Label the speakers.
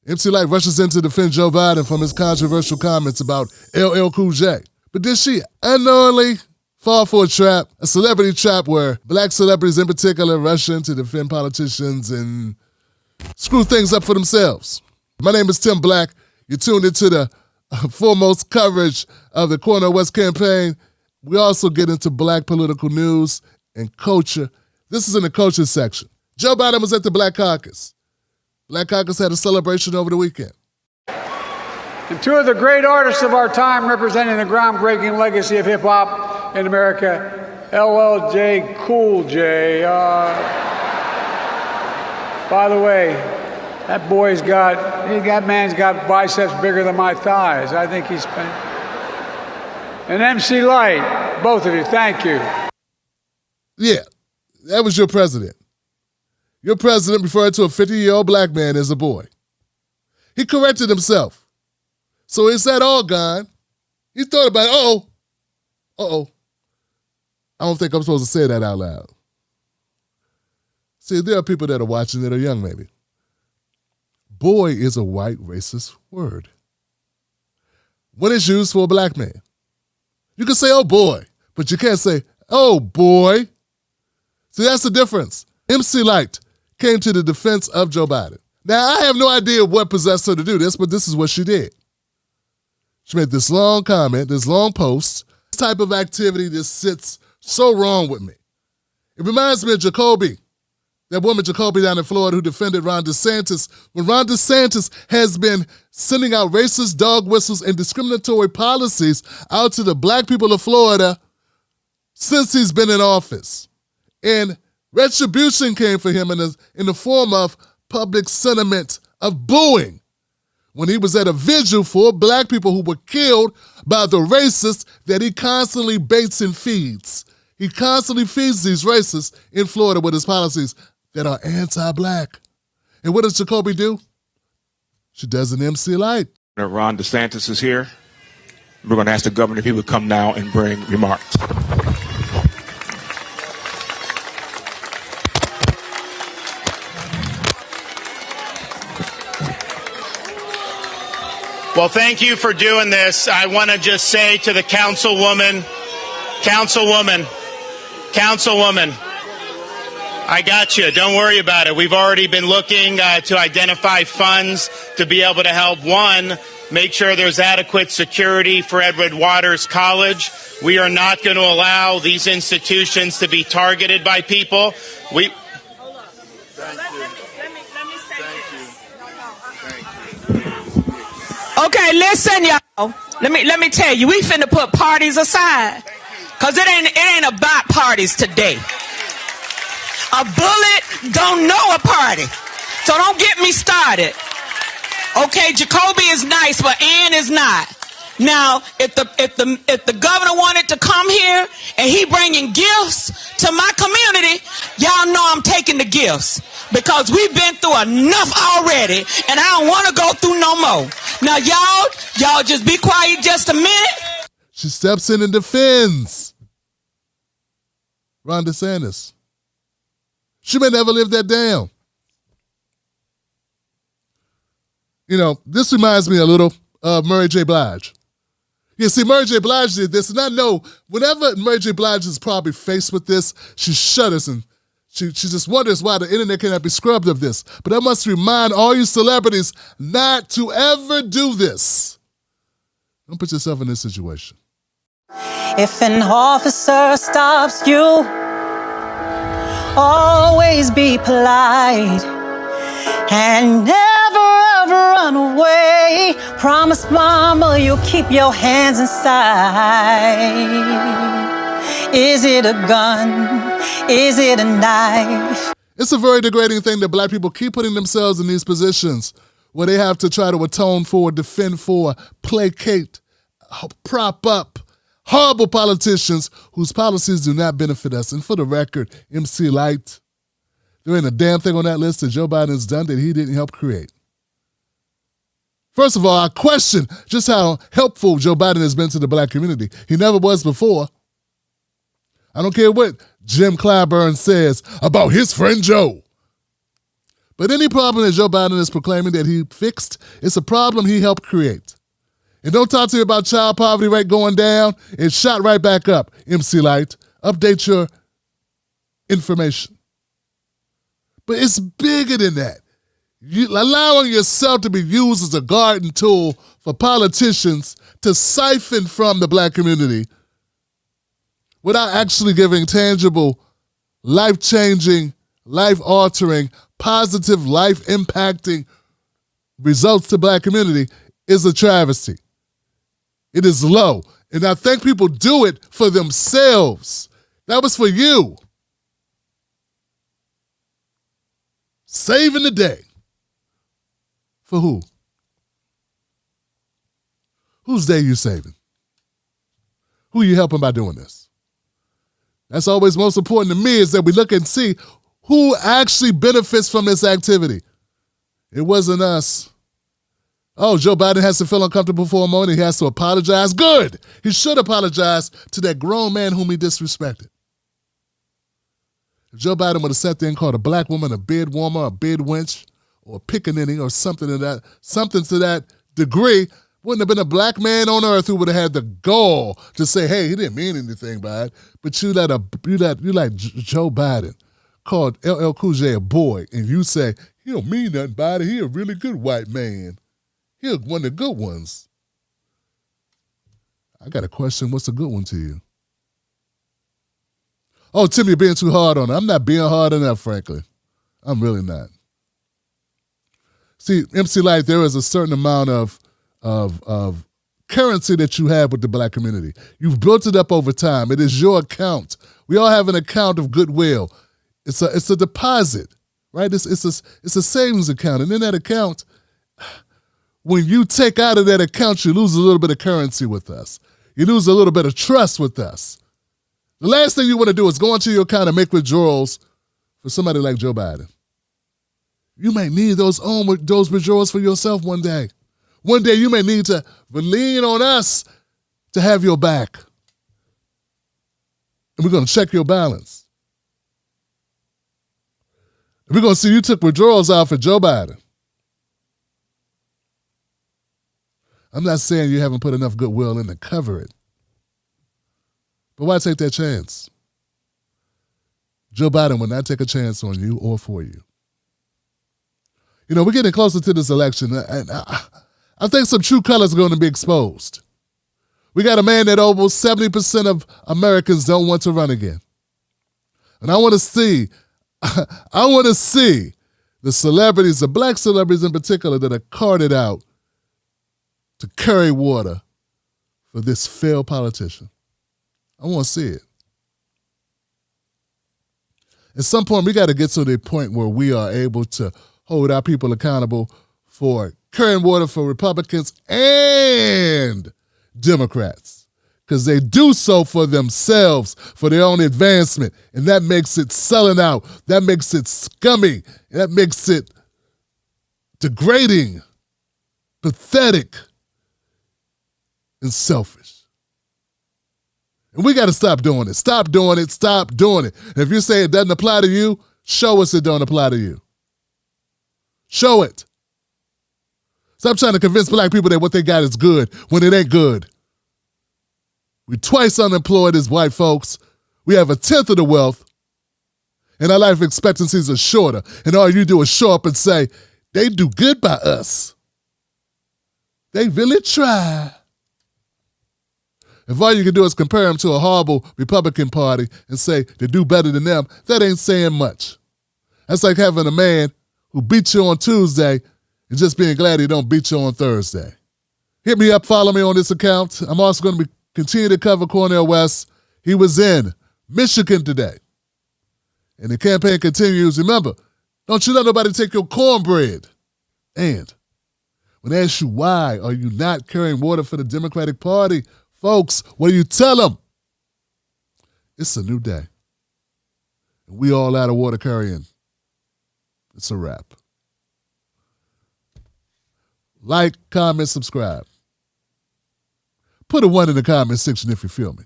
Speaker 1: MC Lyte rushes in to defend Joe Biden from his controversial comments about LL Cool J. But did she unknowingly fall for a celebrity trap where black celebrities in particular rush in to defend politicians and screw things up for themselves? My name is Tim Black. You're tuned into the foremost coverage of the Corner West campaign. We also get into black political news and culture. This is in the culture section. Joe Biden was at the Black Caucus. Black Caucus had a celebration over the weekend.
Speaker 2: And two of the great artists of our time representing the groundbreaking legacy of hip-hop in America, LL Cool J. By the way, that man's got biceps bigger than my thighs. I think he's been. And MC Lyte, both of you, thank you.
Speaker 1: Yeah, that was your president. Your president referred to a 50-year-old black man as a boy. He corrected himself. So is that all gone? He thought about, I don't think I'm supposed to say that out loud. See, there are people that are watching that are young, maybe. Boy is a white racist word. When it's used for a black man. You can say, oh boy, but you can't say, oh boy. See, that's the difference. MC Lyte came to the defense of Joe Biden. Now, I have no idea what possessed her to do this, but this is what she did. She made this long comment, this long post. This type of activity just sits so wrong with me. It reminds me of Jacoby, that woman Jacoby down in Florida who defended Ron DeSantis when Ron DeSantis has been sending out racist dog whistles and discriminatory policies out to the black people of Florida since he's been in office. And retribution came for him in the form of public sentiment of booing when he was at a vigil for black people who were killed by the racists that he constantly baits and feeds. He constantly feeds these racists in Florida with his policies that are anti-black. And what does Jacoby do? She does an MC Lyte.
Speaker 3: Ron DeSantis is here. We're going to ask the governor if he would come now and bring remarks.
Speaker 4: Well, thank you for doing this. I want to just say to the councilwoman, I got you. Don't worry about it. We've already been looking to identify funds to be able to help, one, make sure there's adequate security for Edward Waters College. We are not going to allow these institutions to be targeted by people.
Speaker 5: Okay, listen, y'all. Let me tell you, we finna put parties aside, cause it ain't about parties today. A bullet don't know a party, so don't get me started. Okay, Jacoby is nice, but Ann is not. Now, if the governor wanted to come here and he bringing gifts to my community, y'all know I'm taking the gifts because we've been through enough already, and I don't want to go through no more. Now, y'all just be quiet just a minute.
Speaker 1: She steps in and defends Ron DeSantis. She may never live that down. You know, this reminds me a little of Mary J. Blige. You see, Mary J. Blige did this, and I know whenever Mary J. Blige is probably faced with this, she shudders and she just wonders why the internet cannot be scrubbed of this. But I must remind all you celebrities not to ever do this. Don't put yourself in this situation.
Speaker 6: If an officer stops you, always be polite and never ever run away. Promise mama you'll keep your hands inside. Is it a gun? Is it a knife?
Speaker 1: It's a very degrading thing that black people keep putting themselves in these positions where they have to try to atone for, defend for, placate, prop up horrible politicians whose policies do not benefit us. And for the record, MC Lyte, there ain't a damn thing on that list that Joe Biden's done that he didn't help create. First of all, I question just how helpful Joe Biden has been to the black community. He never was before. I don't care what Jim Clyburn says about his friend Joe. But any problem that Joe Biden is proclaiming that he fixed, it's a problem he helped create. And don't talk to me about child poverty rate going down. It shot right back up, MC Lyte. Update your information. But it's bigger than that. Allowing yourself to be used as a garden tool for politicians to siphon from the black community without actually giving tangible, life-changing, life-altering, positive, life-impacting results to black community is a travesty. It is low. And I think people do it for themselves. That was for you. Saving the day. For who? Whose day you saving? Who you helping by doing this? That's always most important to me, is that we look and see who actually benefits from this activity. It wasn't us. Oh, Joe Biden has to feel uncomfortable for a moment. He has to apologize. Good. He should apologize to that grown man whom he disrespected. If Joe Biden would have sat there and called a black woman a bed warmer, a bed wench, or a pickaninny, or something to that degree, wouldn't have been a black man on earth who would have had the gall to say, hey, he didn't mean anything by it. But you like Joe Biden called LL Cool J a boy, and you say, he don't mean nothing by it. He a really good white man. He one of the good ones. I got a question. What's a good one to you? Oh, Tim, you're being too hard on it. I'm not being hard enough, frankly. I'm really not. See, MC Lyte, there is a certain amount of currency that you have with the black community. You've built it up over time. It is your account. We all have an account of goodwill. It's a deposit, right? It's a savings account. And in that account, when you take out of that account, you lose a little bit of currency with us. You lose a little bit of trust with us. The last thing you want to do is go into your account and make withdrawals for somebody like Joe Biden. You may need those withdrawals for yourself one day. One day you may need to lean on us to have your back. And we're going to check your balance. And we're going to see you took withdrawals out for Joe Biden. I'm not saying you haven't put enough goodwill in to cover it. But why take that chance? Joe Biden will not take a chance on you or for you. You know, we're getting closer to this election, and I think some true colors are going to be exposed. We got a man that almost 70% of Americans don't want to run again. And I want to see the celebrities, the black celebrities in particular, that are carted out to carry water for this failed politician. I want to see it. At some point, we got to get to the point where we are able to hold our people accountable for carrying water for Republicans and Democrats, because they do so for themselves, for their own advancement, and that makes it selling out. That makes it scummy. That makes it degrading, pathetic, and selfish. And we got to stop doing it. Stop doing it. Stop doing it. And if you say it doesn't apply to you, show us it don't apply to you. Show it. Stop trying to convince black people that what they got is good when it ain't good. We're twice unemployed as white folks. We have 1/10 of the wealth. And our life expectancies are shorter. And all you do is show up and say, they do good by us. They really try. If all you can do is compare them to a horrible Republican Party and say they do better than them, that ain't saying much. That's like having a man who beat you on Tuesday and just being glad he don't beat you on Thursday. Hit me up, follow me on this account. I'm also going to continue to cover Cornel West. He was in Michigan today. And the campaign continues. Remember, don't you let nobody take your cornbread. And when they ask you why are you not carrying water for the Democratic Party, folks, what do you tell them? It's a new day. And we all out of water carrying. It's a wrap. Like, comment, subscribe. Put a 1 in the comment section if you feel me.